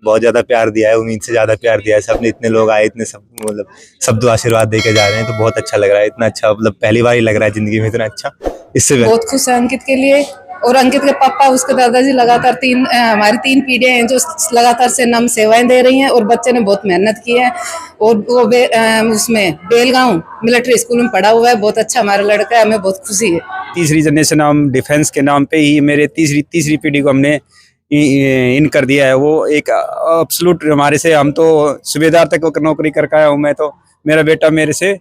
बहुत ज्यादा प्यार दिया है, उम्मीद से ज्यादा प्यार दिया है। सबने इतने लोग आए, इतने सब मतलब सब आशीर्वाद दे के जा रहे हैं, तो बहुत अच्छा लग रहा है। इतना अच्छा मतलब पहली बार ही लग रहा है जिंदगी में इतना अच्छा। इससे बहुत खुश है अंकित के लिए। और अंकित के पापा, उसके दादाजी लगातार हमारी 3 पीढ़ियां हैं जो लगातार से नाम सेवाएं दे रही हैं। और बच्चे ने बहुत मेहनत की है और वो उसमें बेलगांव मिलिट्री स्कूल में पढ़ा हुआ है। बहुत अच्छा हमारा लड़का है, हमें बहुत खुशी है। तीसरी जनरेशन हम डिफेंस के नाम पे ही मेरे तीसरी पीढ़ी को हमने इन कर दिया है। वो एक एब्सोल्यूट हमारे से, हम तो सूबेदार तक नौकरी करके आया हूँ मैं, तो मेरा बेटा मेरे से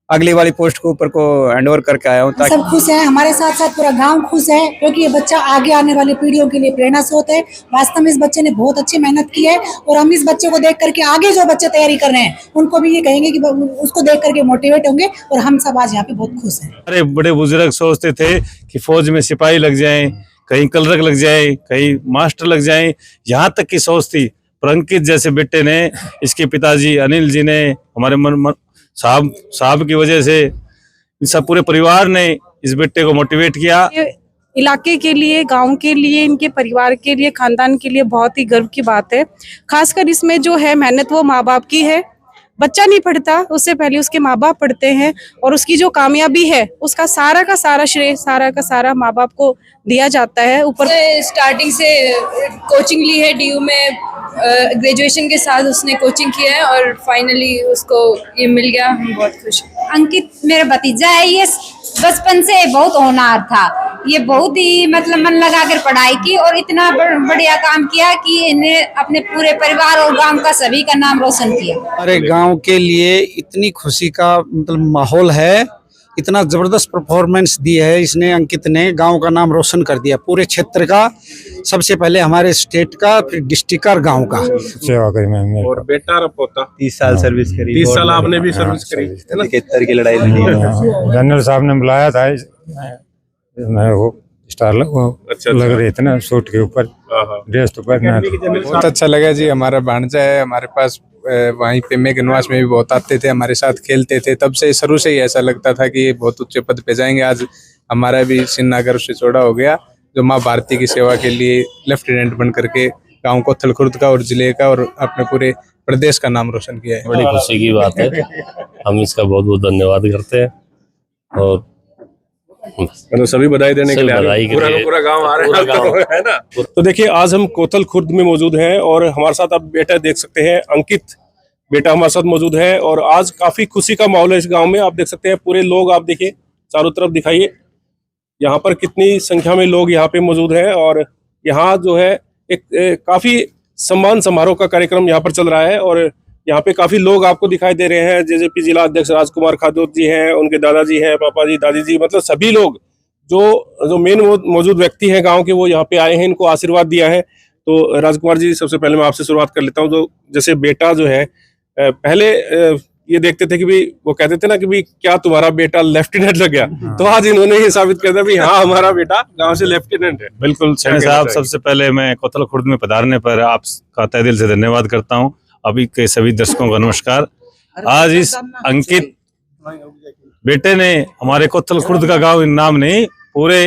अगली वाली पोस्ट को ऊपर को हैंडओवर करके आया हूँ। सब खुश हैं, हमारे साथ साथ पूरा गांव खुश है, क्योंकि ये बच्चा आगे आने वाली पीढ़ियों के लिए प्रेरणा स्रोत है। वास्तव में इस बच्चे ने बहुत अच्छी मेहनत की है और हम इस बच्चे को देख करके आगे जो बच्चे तैयारी कर रहे हैं उनको भी ये कहेंगे कि उसको देख करके मोटिवेट होंगे। और हम सब आज यहाँ पे बहुत खुश हैं। अरे बड़े बुजुर्ग सोचते थे कि फौज में सिपाही लग जाएं, कहीं क्लर्क लग जाए, कहीं मास्टर लग जाएं, यहाँ तक की सोच थी। पर अंकित जैसे बेटे ने, इसके पिताजी अनिल जी ने, हमारे साहब की वजह से, सब पूरे परिवार ने इस बेटे को मोटिवेट किया। इलाके के लिए, गांव के लिए, इनके परिवार के लिए, खानदान के लिए बहुत ही गर्व की बात है। खासकर इसमें जो है मेहनत वो माँ बाप की है। बच्चा नहीं पढ़ता, उससे पहले उसके माँ बाप पढ़ते हैं और उसकी जो कामयाबी है उसका सारा का सारा श्रेय, सारा का सारा माँ बाप को दिया जाता है। ऊपर स्टार्टिंग से कोचिंग ली है DU में, ग्रेजुएशन के साथ उसने कोचिंग किया है और फाइनली उसको ये मिल गया। हम बहुत खुश हैं। अंकित मेरा भतीजा है, ये बचपन से बहुत होनहार था। ये बहुत ही मतलब मन लगाकर पढ़ाई की और इतना बढ़िया काम किया कि इन्हें अपने पूरे परिवार और गांव का सभी का नाम रोशन किया। अरे गांव के लिए इतनी खुशी का मतलब माहौल है, इतना जबरदस्त परफॉर्मेंस दी है इसने। अंकित ने गांव का नाम रोशन कर दिया, पूरे क्षेत्र का, सबसे पहले हमारे स्टेट का, फिर डिस्ट्रिक्ट का और गांव का। सेवा करी मैं। और बेटा और पोता 30 साल सर्विस करी। 30 साल आपने भी सर्विस करी है ना? 71 की लड़ाई लड़ी। जनरल साहब ने बुलाया था, मैं वो स्टार लग रहे थे ना सूट के ऊपर, ड्रेस तो पहना। बहुत अच्छा लगा जी। हमारा भांजा है हमारे पास, वहीं पे मेघनवास में भी बहुत आते थे, हमारे साथ खेलते थे। तब से शुरू से ही ऐसा लगता था कि ये बहुत ऊंचे पद पे जाएंगे। आज हमारा भी सिन्नागर से चौड़ा हो गया, जो माँ भारती की सेवा के लिए लेफ्टिनेंट बन करके गाँव को थलखुर्द का और जिले का और अपने पूरे प्रदेश का नाम रोशन किया है। बड़ी खुशी की बात है, हम इसका बहुत बहुत धन्यवाद करते हैं। और मतलब सभी बधाई देने के लिए पूरा गांव आ रहा है ना। तो देखिए आज हम कोतल खुर्द में मौजूद हैं और हमारे साथ आप बेटा देख सकते हैं, अंकित बेटा हमारे साथ मौजूद है। और आज काफी खुशी का माहौल है इस गांव में। आप देख सकते हैं पूरे लोग, आप देखिए चारों तरफ दिखाइए यहाँ पर कितनी संख्या में लोग यहाँ पे मौजूद हैं। और यहाँ जो है एक काफी सम्मान समारोह का कार्यक्रम यहाँ पर चल रहा है और यहाँ पे काफी लोग आपको दिखाई दे रहे हैं। जेजेपी जिला अध्यक्ष राजकुमार खादोत जी हैं, उनके दादाजी हैं, पापा जी, दादी जी, मतलब सभी लोग जो मेन मौजूद व्यक्ति हैं गांव के, वो यहाँ पे आए हैं, इनको आशीर्वाद दिया है। तो राजकुमार जी, सबसे पहले मैं आपसे शुरुआत कर लेता हूँ। तो जैसे बेटा जो है, पहले ये देखते थे कि भाई, वो कहते थे ना कि भाई क्या तुम्हारा बेटा लेफ्टिनेंट लग गया, तो आज इन्होंने ये साबित कर दिया भाई हाँ हमारा बेटा गाँव से लेफ्टिनेंट है। बिल्कुल सैनी साहब, सबसे पहले मैं कोतल खुर्द में पधारने पर आपका तहे दिल से धन्यवाद करता हूँ। अभी के सभी दर्शकों का नमस्कार। आज इस अंकित बेटे ने हमारे कोतल खुर्द का गांव नाम नहीं, पूरे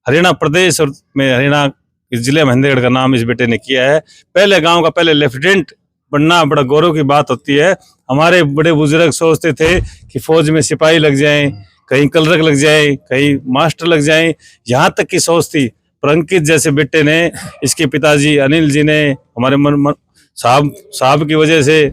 हरियाणा प्रदेश और में हरियाणा जिले महेंद्रगढ़ का नाम इस बेटे ने किया है। पहले गांव का पहले लेफ्टिनेंट बनना बड़ा गौरव की बात होती है। हमारे बड़े बुजुर्ग सोचते थे कि फौज में सिपाही लग जाएं, कहीं क्लर्क लग जाए, कहीं मास्टर लग जाएं, यहाँ तक की सोच थी। पर अंकित जैसे बेटे ने, इसके पिताजी अनिल जी ने, हमारे साहब की वजह से,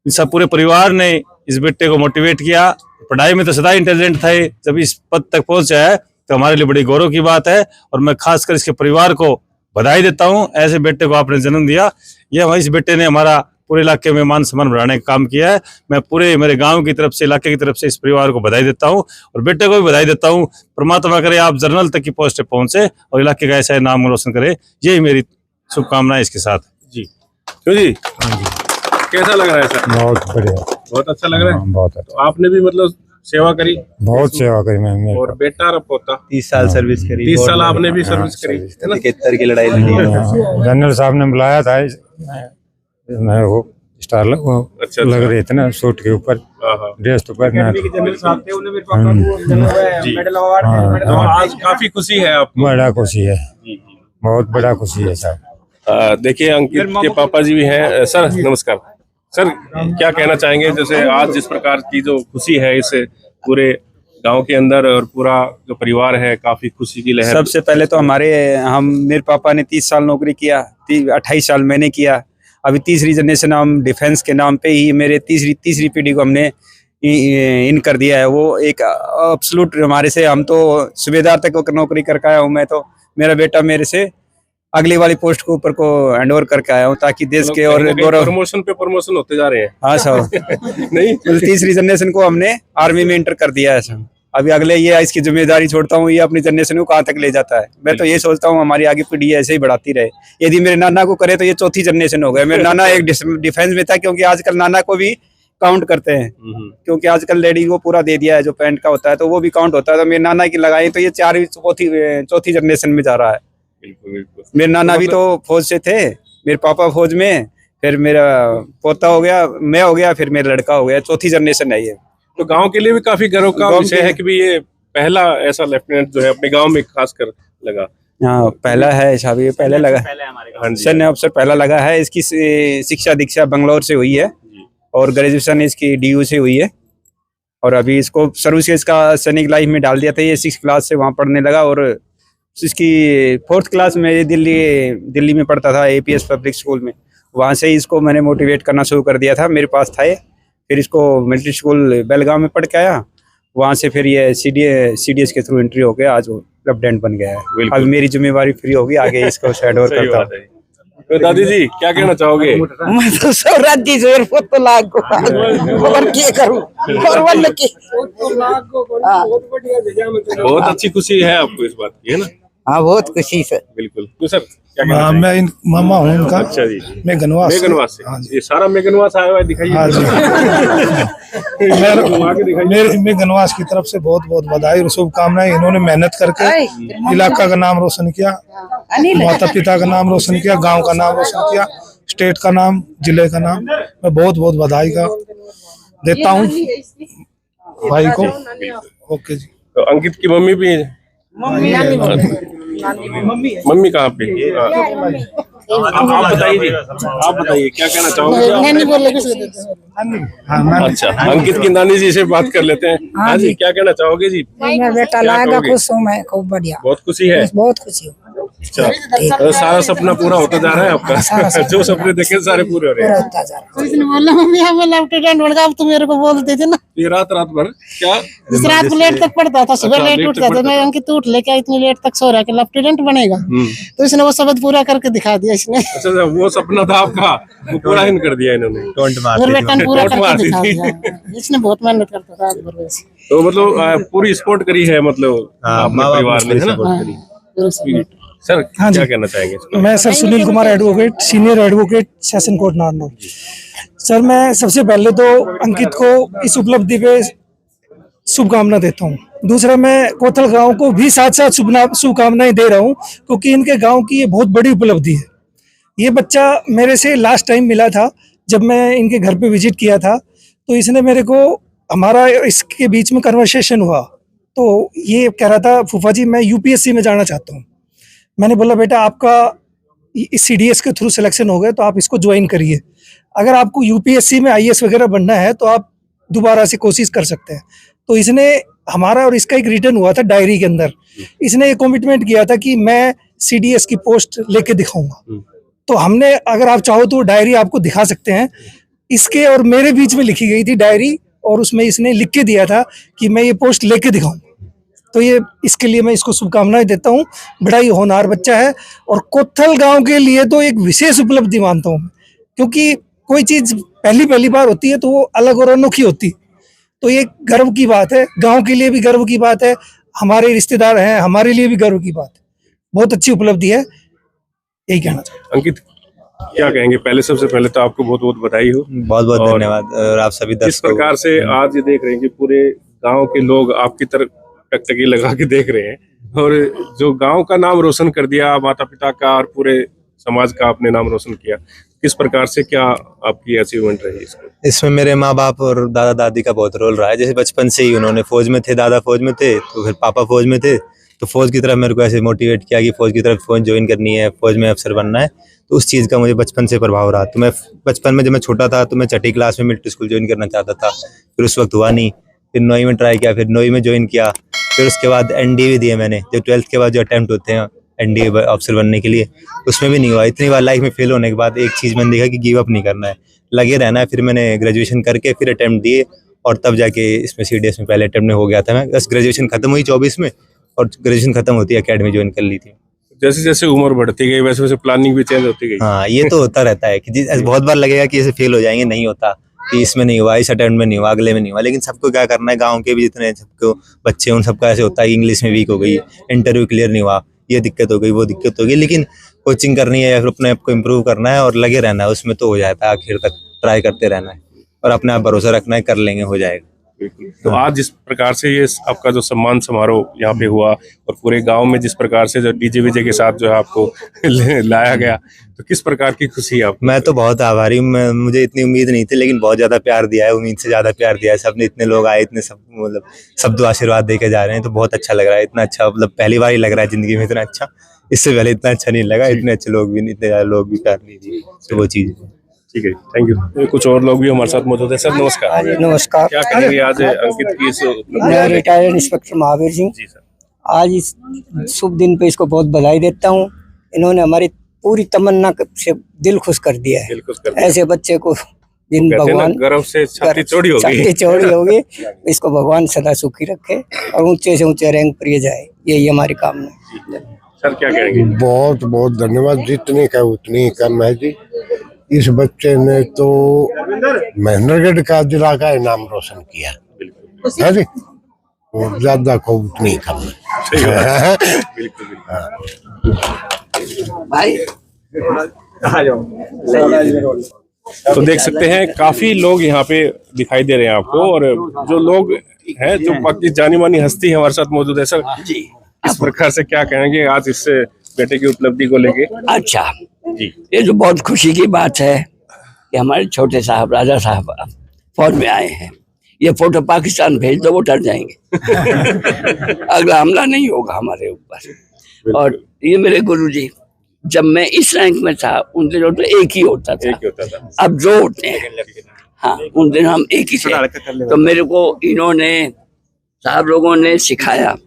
सब पूरे परिवार ने इस बेटे को मोटिवेट किया। पढ़ाई में तो सदा इंटेलिजेंट था, जब इस पद तक पहुंचा है तो हमारे लिए बड़ी गौरव की बात है। और मैं खासकर इसके परिवार को बधाई देता हूं, ऐसे बेटे को आपने जन्म दिया। यह इस बेटे ने हमारा पूरे इलाके में मान सम्मान बढ़ाने का काम किया है। मैं पूरे मेरे गांव की तरफ से, इलाके की तरफ से इस परिवार को बधाई देता हूं और बेटे को भी बधाई देता हूं। परमात्मा करे आप जनरल तक की पोस्ट पे पहुंचे और इलाके का ऐसा नाम रोशन करे, यही मेरी शुभकामनाएं इसके साथ जी। क्यों जी? कैसा लग रहा है सर? बहुत बढ़िया, बहुत अच्छा लग रहा है। बहुत अच्छा। तो आपने भी मतलब सेवा करी? बहुत सेवा करी मैं। और बेटा और पोता 30 साल सर्विस करी। 30 साल आपने भी सर्विस करी है ना? 71 की लड़ाई लड़ी। जनरल साहब ने बुलाया था, मैं वो स्टार लग रहे थे ना सूट के ऊपर, ड्रेस तो पहना। तो आज काफी खुशी है आपको? बड़ा खुशी है, बहुत बड़ा खुशी है साहब। देखिए अंकित के पापा जी भी हैं। सर नमस्कार। सर क्या कहना चाहेंगे, जैसे आज जिस प्रकार की जो खुशी है इस पूरे गांव के अंदर और पूरा जो परिवार है, काफी खुशी की लहर। सबसे पहले तो मेरे पापा ने 30 साल नौकरी किया, 28 साल मैंने किया। अभी तीसरी जनरेशन हम डिफेंस के नाम पे ही मेरे तीसरी पीढ़ी को हमने इन कर दिया है। वो एक एब्सोल्यूट हमारे से, हम तो सूबेदार तक नौकरी करके आया हूँ मैं, तो मेरा बेटा मेरे से अगली वाली पोस्ट के ऊपर को हैंड ओवर करके आया हूँ, ताकि देश के और प्रमोशन पे प्रमोशन होते जा रहे हैं। हाँ सर नहीं तीसरी जनरेशन को हमने आर्मी में एंटर कर दिया है सर। अभी अगले ये इसकी जिम्मेदारी छोड़ता हूँ, ये अपनी जनरेशन को कहाँ तक ले जाता है। मैं तो ये सोचता हूँ हमारी आगे पीढ़ी ऐसे ही बढ़ाती रहे। यदि मेरे नाना को करे तो ये चौथी जनरेशन हो गया। मेरे नाना एक डिफेंस में था, क्योंकि आजकल नाना को भी काउंट करते हैं, क्योंकि आजकल लेडी को पूरा दे दिया है जो पैंट का होता है, तो वो भी काउंट होता है। तो मेरे नाना की लगाई तो ये चौथी जनरेशन में जा रहा है। बिल्कुल। मेरे नाना भी तो फौज से थे, मेरे पापा फौज में, फिर मेरा पोता हो गया, मैं हो गया, फिर मेरा लड़का हो गया। चौथी जनरेशन है ये। तो गांव के लिए भी काफी गर्व का विषय है कि भी ये पहला ऐसा लेफ्टिनेंट जो है अपने गांव में खासकर लगा। हाँ पहला है साहब, ये पहले लगा, सैन्य अफसर पहला लगा है। इसकी शिक्षा दीक्षा बंगलौर से हुई है और ग्रेजुएशन इसकी DU से हुई है। और अभी इसको शुरू से इसका सैनिक लाइफ में डाल दिया था। ये 6th क्लास से वहाँ पढ़ने लगा और इसकी 4th क्लास में ये दिल्ली में पढ़ता था, APS पब्लिक स्कूल में। वहाँ से ही इसको मैंने मोटिवेट करना शुरू कर दिया था, मेरे पास था ये। फिर इसको मिलिट्री स्कूल बेलगांव में पढ़ के आया, वहाँ से फिर ये CDS के थ्रू एंट्री हो गया, आज वो लेफ्टिनेंट बन गया है। अब मेरी जिम्मेवारी फ्री होगी, आगे इसको हैंड ओवर करता हूँ। तो दादी जी क्या कहना चाहोगे? मैं तो स्वराज जी जोर पुत लागो और क्या करूं और वन की बहुत अच्छी खुशी है आपको इस बात की, है ना? हाँ बहुत खुशी से। बिल्कुल। तो सर क्या कहना चाहेंगे? मैं मामा हूँ उनका। अच्छा जी। मेघनवास से। हाँ ये सारा मेघनवास आया हुआ है, दिखाइए। हाँ जी। मेघनवास की तरफ से बहुत बहुत बधाई और शुभकामनाएं। इन्होंने मेहनत करके इलाका का नाम रोशन किया, माता पिता का नाम रोशन किया, गांव का नाम रोशन किया, स्टेट का नाम, जिले का नाम। मैं बहुत बहुत बधाई का देता हूँ भाई को। ओके जी। तो अंकित की मम्मी भी है? मम्मी कहाँ पे? आप बताइए जी, आप बताइए क्या कहना चाहोगे? अच्छा अंकित की नानी जी से बात कर लेते हैं। हाँ जी क्या कहना चाहोगे जी? मेरा बेटा लाएगा, खुश हूँ मैं, खूब बढ़िया, बहुत खुशी है। बहुत खुशी हूँ। अच्छा तो सारा सपना पूरा होता जा रहा है आपका? जो सपने देखे सारे पूरे हो रहे हैं। बोला मम्मी हमें लेफ्टिनेंट बन गया, अब तो मेरे को बोलते थे ना। ये रात भर क्या? जिस रात को लेट तक पढ़ता था, सुबह लेट उठता था। मैं अंकित उठ लेके इतनी लेट तक सो रहा कि लेफ्टिनेंट बनेगा, तो इसने वो शब्द पूरा करके दिखा दिया इसने। अच्छा वो सपना था आपका, वो पूरा ही कर दिया इन्होंने। मेरे बेटा ने पूरा करके दिखा दिया। इसने बहुत मेहनत करता था आज भर। तो मतलब पूरी सपोर्ट करी है, मतलब परिवार ने, है ना? सर क्या कहना चाहेंगे? मैं sir Sunil Kumar advocate, senior advocate, session court Narnaul. Sir मैं सबसे पहले तो अंकित को इस उपलब्धि पे शुभकामना देता हूँ। दूसरा मैं कोथल गांव को भी साथ साथ शुभकामनाएं दे रहा हूँ, क्योंकि इनके गांव की ये बहुत बड़ी उपलब्धि है। ये बच्चा मेरे से लास्ट टाइम मिला था जब मैं इनके घर पे विजिट किया था, तो इसने मेरे को, हमारा इसके बीच में कन्वर्सेशन हुआ, तो ये कह रहा था फूफा जी मैं UPSC में जाना चाहता हूँ। मैंने बोला बेटा आपका इस CDS के थ्रू सिलेक्शन हो गया तो आप इसको ज्वाइन करिए। अगर आपको UPSC में IAS वगैरह बनना है तो आप दोबारा से कोशिश कर सकते हैं। तो इसने, हमारा और इसका एक रिटर्न हुआ था डायरी के अंदर, इसने ये कमिटमेंट किया था कि मैं CDS की पोस्ट लेके दिखाऊंगा। तो हमने, अगर आप चाहो तो डायरी आपको दिखा सकते हैं, इसके और मेरे बीच में लिखी गई थी डायरी, और उसमें इसने लिख के दिया था कि मैं ये पोस्ट लेके दिखाऊंगा। तो ये, इसके लिए मैं इसको शुभकामनाएं देता हूँ। बड़ा ही होनहार बच्चा है और कोथल गांव के लिए तो एक विशेष उपलब्धि मानता हूँ, क्योंकि कोई चीज पहली बार होती है तो वो अलग और अनोखी होती है। तो ये गर्व की बात है, गांव के लिए भी गर्व की बात है, हमारे रिश्तेदार हैं, हमारे लिए भी गर्व की बात है। बहुत अच्छी उपलब्धि है, यही कहना चाहिए। अंकित क्या कहेंगे? पहले सबसे पहले तो आपको बहुत बहुत बधाई हो। बहुत बहुत धन्यवाद। और आप सभी जिस प्रकार से आज ये देख रहे हैं कि पूरे गांव के लोग आपकी तरफ टकटकी लगा के देख रहे हैं, और जो गांव का नाम रोशन कर दिया, माता पिता का और पूरे समाज का आपने नाम रोशन किया, किस प्रकार से क्या आपकी अचीवमेंट रही इसमें? मेरे माँ बाप और दादा दादी का बहुत रोल रहा है। जैसे बचपन से ही उन्होंने फौज में थे, दादा फौज में थे, तो फिर पापा फौज में थे, तो फौज की तरफ मेरे को ऐसे मोटिवेट किया कि फौज की तरफ फौज ज्वाइन करनी है, फौज में अफसर बनना है। तो उस चीज़ का मुझे बचपन से प्रभाव रहा। तो मैं बचपन में जब मैं छोटा था तो मैं छठी क्लास में मिलिट्री स्कूल ज्वाइन करना चाहता था, फिर उस वक्त हुआ नहीं। फिर 9वीं में ट्राई किया, फिर 9वीं में ज्वाइन किया। फिर उसके बाद एनडीए भी दिए मैंने, जो 12th के बाद जो अटैम्प्ट होते हैं एनडीए ऑफिसर बनने के लिए, उसमें भी नहीं हुआ। इतनी बार लाइफ में फेल होने के बाद एक चीज़ मैंने देखा कि गिव अप नहीं करना है, लगे रहना है। फिर मैंने ग्रेजुएशन करके फिर अटैम्प्ट दिए और तब जाके इसमें CDS में पहले अटैम्प्ट में हो गया था मैं। बस ग्रेजुएशन खत्म हुई 24 में और ग्रेजुएशन खत्म होती अकेडमी ज्वाइन कर ली थी। जैसे जैसे उम्र बढ़ती गई वैसे वैसे प्लानिंग भी चेंज होती गई। हाँ, ये तो होता रहता है कि बहुत बार लगेगा कि ऐसे फेल हो जाएंगे, नहीं होता कि इसमें नहीं हुआ, इस अटेम्प्ट में नहीं हुआ, अगले में नहीं हुआ। लेकिन सबको क्या करना है, गांव के भी जितने सबको बच्चे उन सबका ऐसे होता है, इंग्लिश में वीक हो गई, इंटरव्यू क्लियर नहीं हुआ, ये दिक्कत हो गई, वो दिक्कत हो गई। लेकिन कोचिंग करनी है या फिर अपने आप को इम्प्रूव करना है और लगे रहना है, उसमें तो हो जाता है। आखिर तक ट्राई करते रहना है और अपने आप भरोसा रखना है, कर लेंगे, हो जाएगा। तो आज जिस प्रकार से ये आपका जो सम्मान समारोह यहाँ पे हुआ और पूरे गांव में जिस प्रकार से जो डीजे वीजे के साथ जो है आपको लाया गया, तो किस प्रकार की खुशी है आपको? मैं तो बहुत आभारी हूँ। मुझे इतनी उम्मीद नहीं थी, लेकिन बहुत ज्यादा प्यार दिया है, उम्मीद से ज्यादा प्यार दिया है। सबने इतने लोग आए, इतने सब मतलब सब आशीर्वाद दे के जा रहे हैं, तो बहुत अच्छा लग रहा है। इतना अच्छा मतलब पहली बार ही लग रहा है जिंदगी में इतना अच्छा। इससे पहले इतना अच्छा नहीं लगा, इतने अच्छे लोग भी, इतने ज्यादा लोग भी प्यार नहीं दिए, तो वो चीज है। ठीक है, थैंक यू। कुछ और लोग भी हमारे साथ मौजूद है। सर नमस्कार। नमस्कार। क्या कहेंगे आज अंकित की इस मैं retired inspector Mahavir Singh ji sir, आज इस शुभ दिन पे इसको बहुत बधाई देता हूँ। इन्होंने हमारी पूरी तमन्ना से दिल खुश कर दिया है। ऐसे बच्चे को जिन भगवान गर्व से छाती चौड़ी होगी, इसको भगवान सदा सुखी रखे और ऊंचे से ऊंचे रैंक पर ये जाए, यही हमारी कामना है। सर क्या कहेंगे? बहुत बहुत धन्यवाद। जितने का उतनी ही कम है जी। इस बच्चे ने तो महेंद्रगढ़ का जिला का इनाम रोशन किया है जी, और ज्यादा को उतनी कम है। भाई तो देख सकते हैं काफी लोग यहाँ पे दिखाई दे रहे हैं आपको, और जो लोग हैं जो बाकी जानी मानी हस्ती है हमारे साथ मौजूद है। सर इस प्रकार से क्या कहेंगे आज इस बेटे की उपलब्धि को लेके? अच्छा जी, ये तो बहुत खुशी की बात है कि हमारे छोटे साहब राजा साहब फौज में आए हैं। ये फोटो पाकिस्तान भेज दो, वो डर जाएंगे। अगला हमला नहीं होगा हमारे ऊपर। और ये मेरे गुरुजी, जब मैं इस रैंक में था उन दिनों तो एक ही होता था, अब दो होते हैं। हाँ, उन दिन हम एक ही थे। तो मेरे को इन्होंने साहब लोगों ने सिखाया,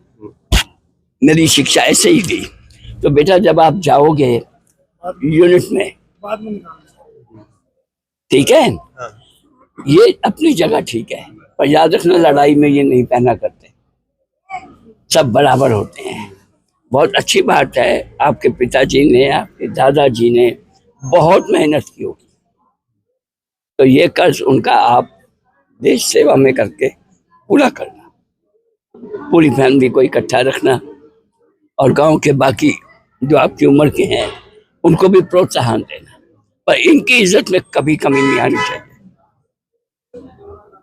मेरी शिक्षा ऐसे ही दी। तो बेटा जब आप जाओगे यूनिट में, ठीक है, ये अपनी जगह ठीक है, पर याद रखना लड़ाई में ये नहीं पहना करते, सब बराबर होते हैं। बहुत अच्छी बात है, आपके पिताजी ने, आपके दादाजी ने बहुत मेहनत की होगी, तो ये कर्ज उनका आप देश सेवा में करके पूरा करना, पूरी फैमिली को इकट्ठा रखना और गांव के बाकी जो आपकी उम्र के हैं उनको भी प्रोत्साहन देना, पर इनकी इज्जत में कभी कमी नहीं आनी चाहिए।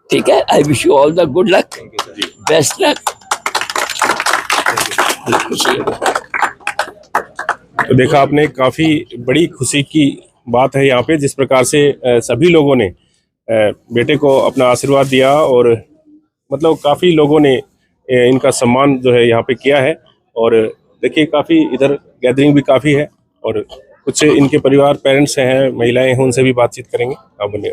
ठीक है, I wish you all the good luck, best luck. तो देखा आपने, काफी बड़ी खुशी की बात है यहाँ पे, जिस प्रकार से सभी लोगों ने बेटे को अपना आशीर्वाद दिया और मतलब काफी लोगों ने इनका सम्मान जो है यहाँ पे किया है। और देखिए काफी इधर गैदरिंग भी काफी है और कुछ इनके परिवार पेरेंट्स हैं, महिलाएं हैं, उनसे भी बातचीत करेंगे। आप बने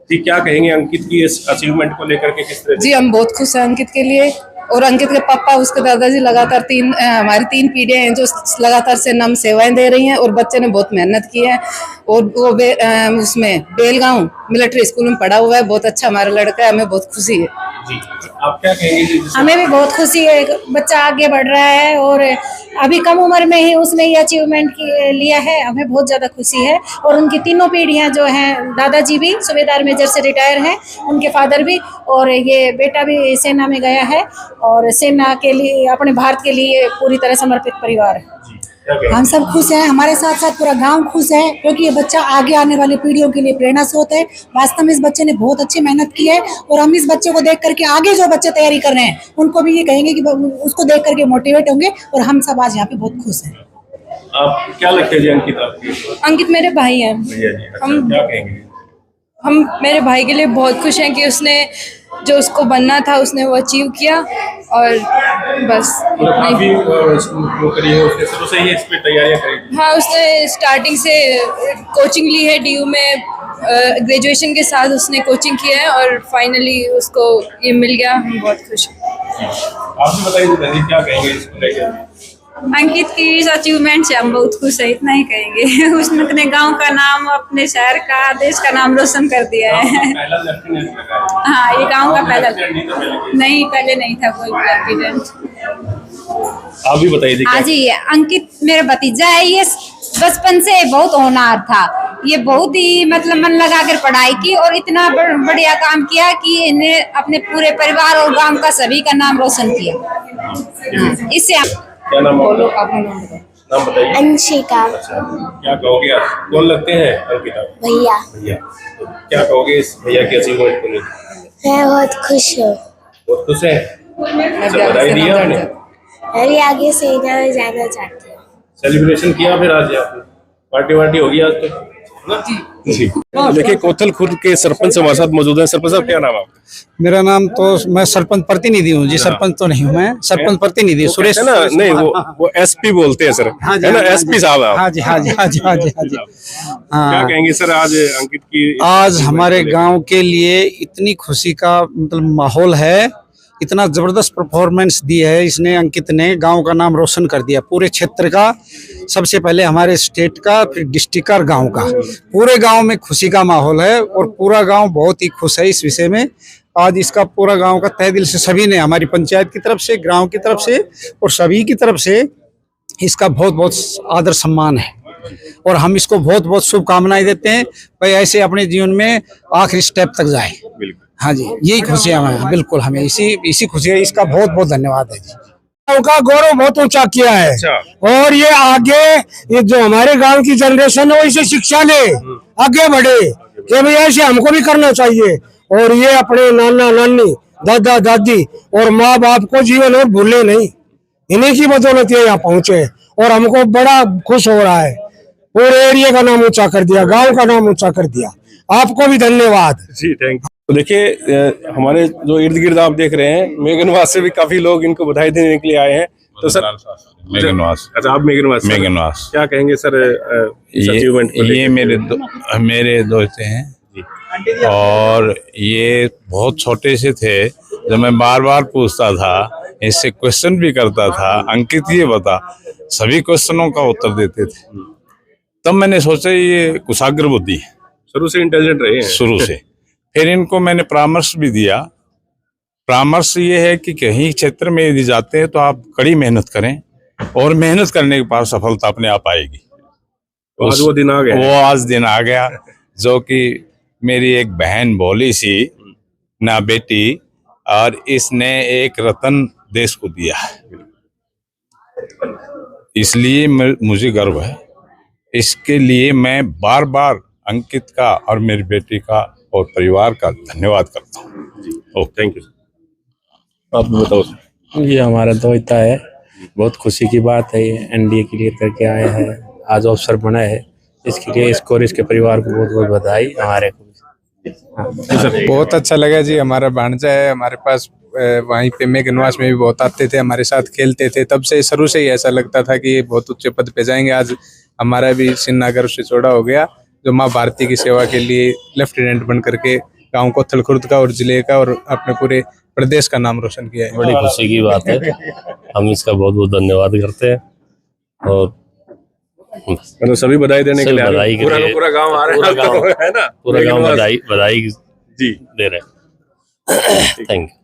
जी, क्या कहेंगे अंकित की इस अचीवमेंट को लेकर के? किस तरह? जी, हम बहुत खुश हैं अंकित के लिए। और अंकित के पापा, उसके दादाजी लगातार हमारी 3 पीढ़ियां हैं जो लगातार से नाम सेवाएं दे रही हैं और बच्चे ने बहुत मेहनत की है। और वो उसमें बेलगांव मिलिट्री स्कूल में पढ़ा हुआ है, बहुत अच्छा हमारा लड़का है, हमें बहुत खुशी है। जी, आप क्या कहेंगे? हमें भी बहुत खुशी है, बच्चा आगे बढ़ रहा है और अभी कम उम्र में ही उसने ये अचीवमेंट लिया है, हमें बहुत ज़्यादा खुशी है। और उनकी तीनों पीढ़ियां जो हैं, दादाजी भी सूबेदार मेजर से रिटायर हैं, उनके फादर भी, और ये बेटा भी सेना में गया है और सेना के लिए, अपने भारत के लिए पूरी तरह समर्पित परिवार है। हम सब खुश हैं, हमारे साथ साथ पूरा गांव खुश है, क्योंकि ये बच्चा आगे आने वाली पीढ़ियों के लिए प्रेरणा स्रोत है। वास्तव में इस बच्चे ने बहुत अच्छी मेहनत की है और हम इस बच्चे को देख करके आगे जो बच्चे तैयारी कर रहे हैं उनको भी ये कहेंगे कि उसको देख करके मोटिवेट होंगे। और हम सब आज यहाँ पे बहुत खुश हैं। आप क्या लगता है जी अंकित आपकी? अंकित मेरे भाई हैं। क्या कहेंगे? हम मेरे भाई के लिए बहुत खुश हैं कि उसने जो उसको बनना था उसने वो अचीव किया और बस काफी वो करी है उसने, शुरू से ही इस पे तैयारियां करी। हाँ, उसने स्टार्टिंग से कोचिंग ली है डीयू में, ग्रेजुएशन के साथ उसने कोचिंग किया है और फाइनली उसको ये मिल गया। हम बहुत खुश हैं। आप भी बताइए क्या कहेंगे इसको लेकर? अंकित की इस अचीवमेंट से हम बहुत खुश है, इतना ही कहेंगे। उसने अपने गांव का नाम, अपने शहर का, देश का नाम रोशन कर दिया है। हाँ, ये गांव का पहला नहीं, पहले नहीं था कोई लेफ्टिनेंट। आप भी बताइए। हाँ जी, अंकित मेरा भतीजा है। ये बचपन से बहुत होनहार था। ये बहुत ही मतलब मन लगा कर पढ़ाई की और इतना बढ़िया काम किया कि इन्हें अपने पूरे परिवार और गांव का सभी का नाम रोशन किया। इससे क्या नाम बोलो, अपना नाम बताओ। नाम बताइए। अंशिका। अच्छा, क्या कहोगे आप? कौन लगते हैं अंकिता? भैया। भैया, तो क्या कहोगे इस भैया की अचीवमेंट को लेकर? मैं बहुत खुश हूँ। बहुत खुश है। बधाई दी आपने? मैं भी आगे सेना में जाना चाहती हूँ। सेलिब्रेशन किया फिर आज आपने? पार्टी वार्टी होगी आज तो जी। देखिए, कोथल खुर्द के सरपंच हमारे साथ मौजूद हैं। सरपंच साहब, क्या नाम है आपका? मेरा नाम तो, मैं सरपंच प्रतिनिधि हूँ जी। सरपंच तो नहीं हूँ मैं, सरपंच प्रतिनिधि सुरेश है ना? नहीं, वो एसपी बोलते हैं सर। हाँ जी, है ना? एसपी साहब आप। हाँ जी, हाँ जी, हाँ जी, हाँ जी, हाँ जी। क्या कहेंगे सर आज अंकित की? आज हमारे गांव के लिए इतनी खुशी का मतलब माहौल है, इतना जबरदस्त परफॉर्मेंस दी है इसने। अंकित ने गांव का नाम रोशन कर दिया, पूरे क्षेत्र का, सबसे पहले हमारे स्टेट का, फिर डिस्ट्रिक्ट का और गांव का। पूरे गांव में खुशी का माहौल है और पूरा गांव बहुत ही खुश है इस विषय में। आज इसका पूरा गांव का तहे दिल से सभी ने, हमारी पंचायत की तरफ से, गांव की तरफ से और सभी की तरफ से इसका बहुत बहुत आदर सम्मान है और हम इसको बहुत बहुत शुभकामनाएं देते हैं भाई ऐसे अपने जीवन में आखिरी स्टेप तक जाए। हाँ जी, यही खुशियाँ हैं। बिल्कुल, हमें इसी खुशी है। इसका बहुत बहुत धन्यवाद है जी। गाँव का गौरव बहुत ऊंचा किया है। और ये आगे, ये जो हमारे गांव की जनरेशन है वो इसे शिक्षा ले, आगे बढ़े कि भाई ऐसे हमको भी करना चाहिए। और ये अपने नाना नानी, दादा दादी और माँ बाप को जीवन और भूले नहीं, इन्हीं की बदौलत ये यहाँ पहुंचे और हमको बड़ा खुश हो रहा है। पूरे एरिया का नाम ऊंचा कर दिया, गांव का नाम ऊंचा कर दिया। आपको भी धन्यवाद जी, थैंक यू। तो देखिए, हमारे जो इर्द गिर्द आप देख रहे हैं, मेघनवास से भी काफी लोग इनको बधाई देने के लिए आए हैं। तो सर, मेघनवास। अच्छा, आप मेघनवास क्या कहेंगे सर अचीवमेंट को? ये मेरे दोस्त हैं और ये बहुत छोटे से थे। जब मैं बार बार पूछता था, इससे क्वेश्चन भी करता था, अंकित ये बता, सभी क्वेश्चनों का उत्तर देते थे। तब मैंने सोचा ये कुशाग्र बुद्धि, शुरू से इंटेलिजेंट रहे हैं। शुरू से। फिर इनको मैंने परामर्श भी दिया। परामर्श ये है कि कहीं क्षेत्र में यदि जाते हैं तो आप कड़ी मेहनत करें और मेहनत करने के बाद सफलता अपने आप आएगी। आज वो दिन आ गया। वो आज दिन आ गया जो कि मेरी एक बहन बोली सी ना बेटी, और इसने एक रत्न देश को दिया है, इसलिए मुझे गर्व है। इसके लिए मैं बार बार अंकित का और मेरी बेटी का और परिवार का धन्यवाद करता हूँ। Thank you. आप बताओ सर। ये हमारा दोस्त है, बहुत खुशी की बात है। ये एनडीए क्लियर करके आए हैं, आज अवसर बना है, इसके लिए इसको और इसके परिवार को बहुत बहुत बधाई। हमारे बहुत अच्छा लगा जी। हमारा भांजा है, हमारे पास वहीं पे मेघनवास में भी बहुत आते थे, हमारे साथ खेलते थे। तब से शुरू से ही ऐसा लगता था कि ये बहुत उच्च पद पे जाएंगे। आज हमारा भी सीना गर्व से चौड़ा हो गया, जो माँ भारती की सेवा के लिए लेफ्टिनेंट बन करके गांव कोथल खुर्द का और जिले का और अपने पूरे प्रदेश का नाम रोशन किया है। बड़ी खुशी की बात है, हम इसका बहुत बहुत धन्यवाद करते हैं। और सभी बधाई देने के लिए बधाई के लिए पूरा गांव आ रहा है ना? पूरा गांव बधाई जी दे रहे हैं। Thank you.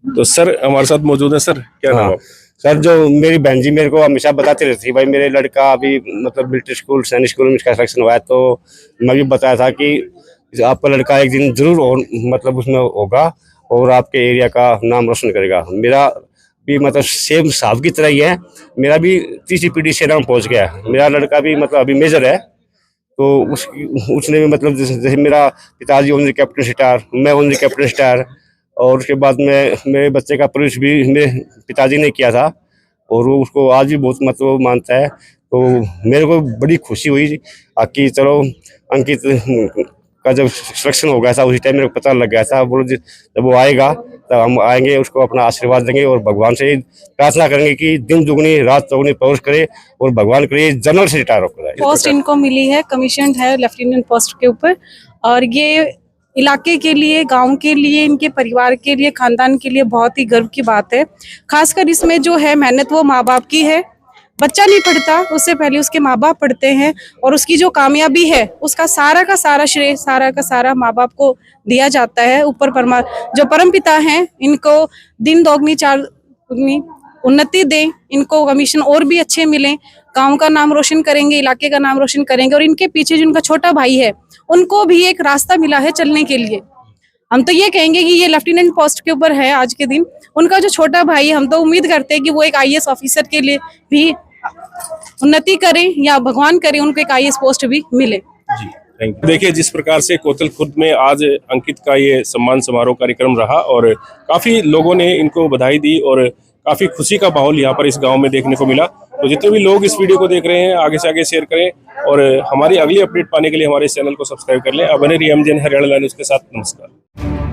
तो सर हमारे साथ मौजूद है। सर, क्या नाम है? सर, जो मेरी बहन जी मेरे को हमेशा बताती रहती थी, भाई मेरे लड़का अभी मतलब मिलिट्री स्कूल, सैनिक स्कूल में इसका सिलेक्शन हुआ है, तो मैं भी बताया था कि आपका लड़का एक दिन जरूर मतलब उसमें होगा और आपके एरिया का नाम रोशन करेगा। मेरा भी मतलब सेम साहब की तरह ही है, मेरा भी तीसरी पीढ़ी से नाम पहुंच गया है। मेरा लड़का भी मतलब अभी मेजर है, तो उसने भी मतलब जैसे मेरा पिताजी ऑनरी कैप्टन स्टार, मैं ऑनरी कैप्टन स्टार, और उसके बाद में मेरे बच्चे का पुलिस भी मेरे पिताजी ने किया था और वो उसको आज भी बहुत मतलब मानता है। तो मेरे को बड़ी खुशी हुई कि चलो अंकित का जब सिलेक्शन हो गया था उसी टाइम मेरे को पता लग गया था। बोलो जब वो आएगा तब हम आएंगे, उसको अपना आशीर्वाद देंगे और भगवान से प्रार्थना करेंगे कि दिन दुगनी रात चौगुनी पहुंच करे और भगवान करे जनरल से रिटायर होकर आए। पोस्ट इनको मिली है, कमीशन है लेफ्टिनेंट पोस्ट के ऊपर, और ये इलाके के लिए, गांव के लिए, इनके परिवार के लिए, खानदान के लिए बहुत ही गर्व की बात है। खासकर इसमें जो है मेहनत वो माँ बाप की है। बच्चा नहीं पढ़ता, उससे पहले उसके माँ बाप पढ़ते हैं, और उसकी जो कामयाबी है उसका सारा का सारा श्रेय, सारा का सारा माँ बाप को दिया जाता है। ऊपर जो परमपिता हैं, इनको दिन दोगुनी चार दुगनी उन्नति दें, इनको कमीशन और भी अच्छे मिलें, गांव का नाम रोशन करेंगे, इलाके का नाम रोशन करेंगे। और इनके पीछे जिनका छोटा भाई है उनको भी एक रास्ता मिला है चलने के लिए। हम तो ये कहेंगे कि ये लेफ्टिनेंट पोस्ट के ऊपर है आज के दिन, उनका जो छोटा भाई है, हम तो उम्मीद करते हैं कि वो एक IAS ऑफिसर के लिए भी उन्नति करें, या भगवान करे उनको एक IAS पोस्ट भी मिले। जी थैंक यू। देखिए जिस प्रकार से कोतल खुर्द में आज अंकित का ये सम्मान समारोह कार्यक्रम रहा और काफी लोगों ने इनको बधाई दी और काफी खुशी का माहौल यहाँ पर इस गांव में देखने को मिला। तो जितने भी लोग इस वीडियो को देख रहे हैं आगे से आगे शेयर करें और हमारी अगली अपडेट पाने के लिए हमारे चैनल को सब्सक्राइब कर लें। अब बने रहिए MGN हरियाणा न्यूज़ के साथ। नमस्कार।